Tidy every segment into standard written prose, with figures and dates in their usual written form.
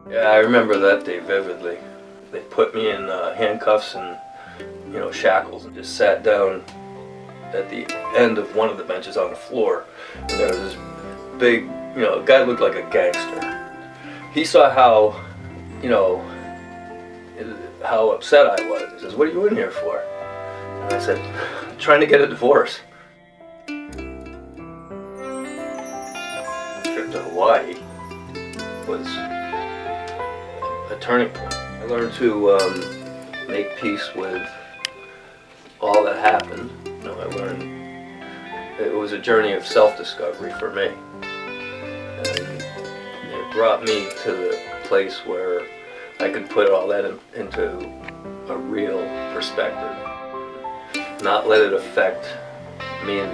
Yeah, I remember that day vividly. They put me in handcuffs and, shackles and just sat down at the end of one of the benches on the floor. And there was this big, guy looked like a gangster. He saw how, how upset I was. He says, "What are you in here for?" And I said, "Trying to get a divorce." The trip to Hawaii was a turning point. I learned to make peace with all that happened. I learned it was a journey of self-discovery for me. And it brought me to the place where I could put all that into a real perspective. Not let it affect me in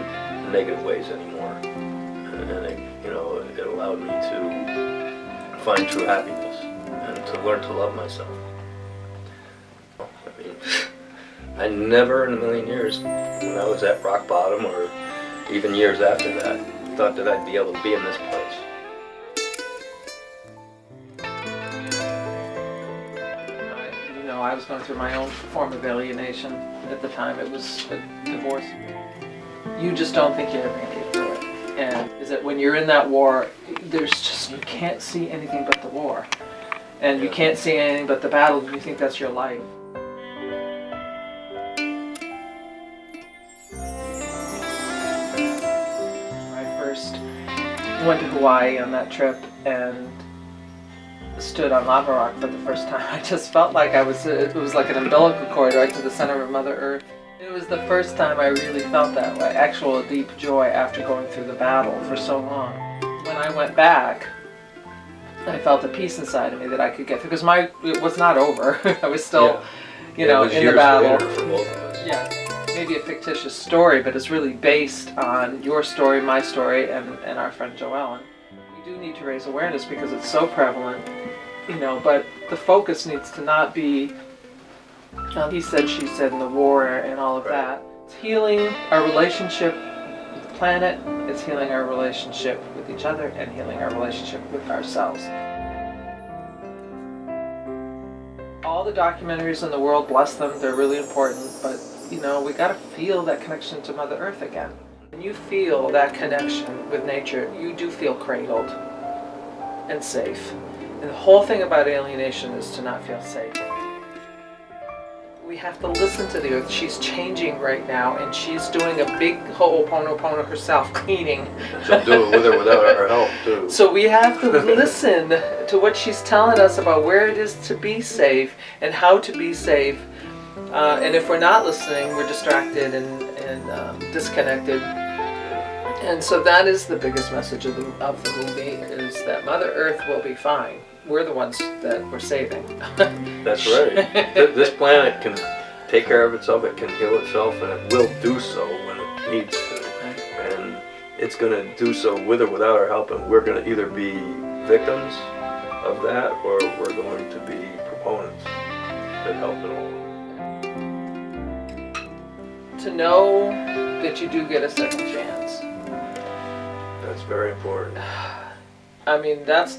negative ways anymore. And it allowed me to find true happiness and to learn to love myself. I never in a million years, when I was at rock bottom or even years after that, thought that I'd be able to be in this place. I was going through my own form of alienation at the time. It was a divorce. You just don't think you're ever going to get through it. And is that when you're in that war, you can't see anything but the war. And you can't see anything but the battle, and you think that's your life. I first went to Hawaii on that trip and stood on Lava Rock for the first time. I just felt like it was like an umbilical cord right to the center of Mother Earth. It was the first time I really felt that way, actual deep joy after going through the battle for so long. When I went back, I felt a peace inside of me that I could get through, because it was not over. I was still, in the battle. For both of us. Yeah, maybe a fictitious story, but it's really based on your story, my story, and our friend Joellen. We do need to raise awareness because it's so prevalent, but the focus needs to not be he said, she said, in the war and all of that. It's healing our relationship with the planet, it's healing our relationship with each other, and healing our relationship with ourselves. All the documentaries in the world, bless them, they're really important, but we gotta feel that connection to Mother Earth again. When you feel that connection with nature, you do feel cradled and safe. And the whole thing about alienation is to not feel safe. We have to listen to the earth. She's changing right now, and she's doing a big ho'oponopono herself, cleaning. She'll do it with or without our help, too. So we have to listen to what she's telling us about where it is to be safe and how to be safe. And if we're not listening, we're distracted and disconnected. And so that is the biggest message of the movie, is that Mother Earth will be fine. We're the ones that we're saving. That's right. This planet can take care of itself, it can heal itself, and it will do so when it needs to. And it's going to do so with or without our help, and we're going to either be victims of that or we're going to be proponents that help it all. To know that you do get a second chance. That's very important. I mean, that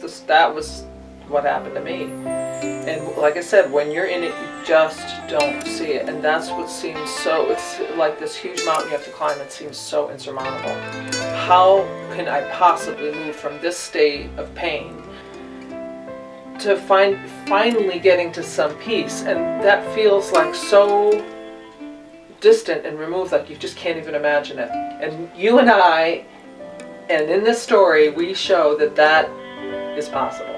was what happened to me. And like I said, when you're in it, you just don't see it. And that's what seems it's like this huge mountain you have to climb. It seems so insurmountable. How can I possibly move from this state of pain to finally getting to some peace? And that feels like so distant and removed, like you just can't even imagine it. And you and I, and in this story, we show that is possible.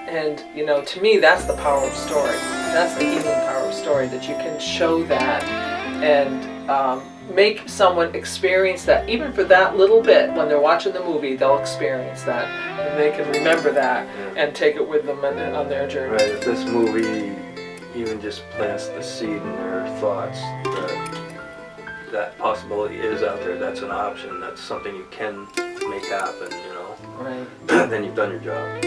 And, to me, that's the power of story. That's the healing power of story, that you can show that and make someone experience that. Even for that little bit, when they're watching the movie, they'll experience that. And they can remember that and take it with them on their journey. Right, if this movie even just plants the seed in their thoughts that possibility is out there, that's an option, that's something you can make happen, Right. then you've done your job.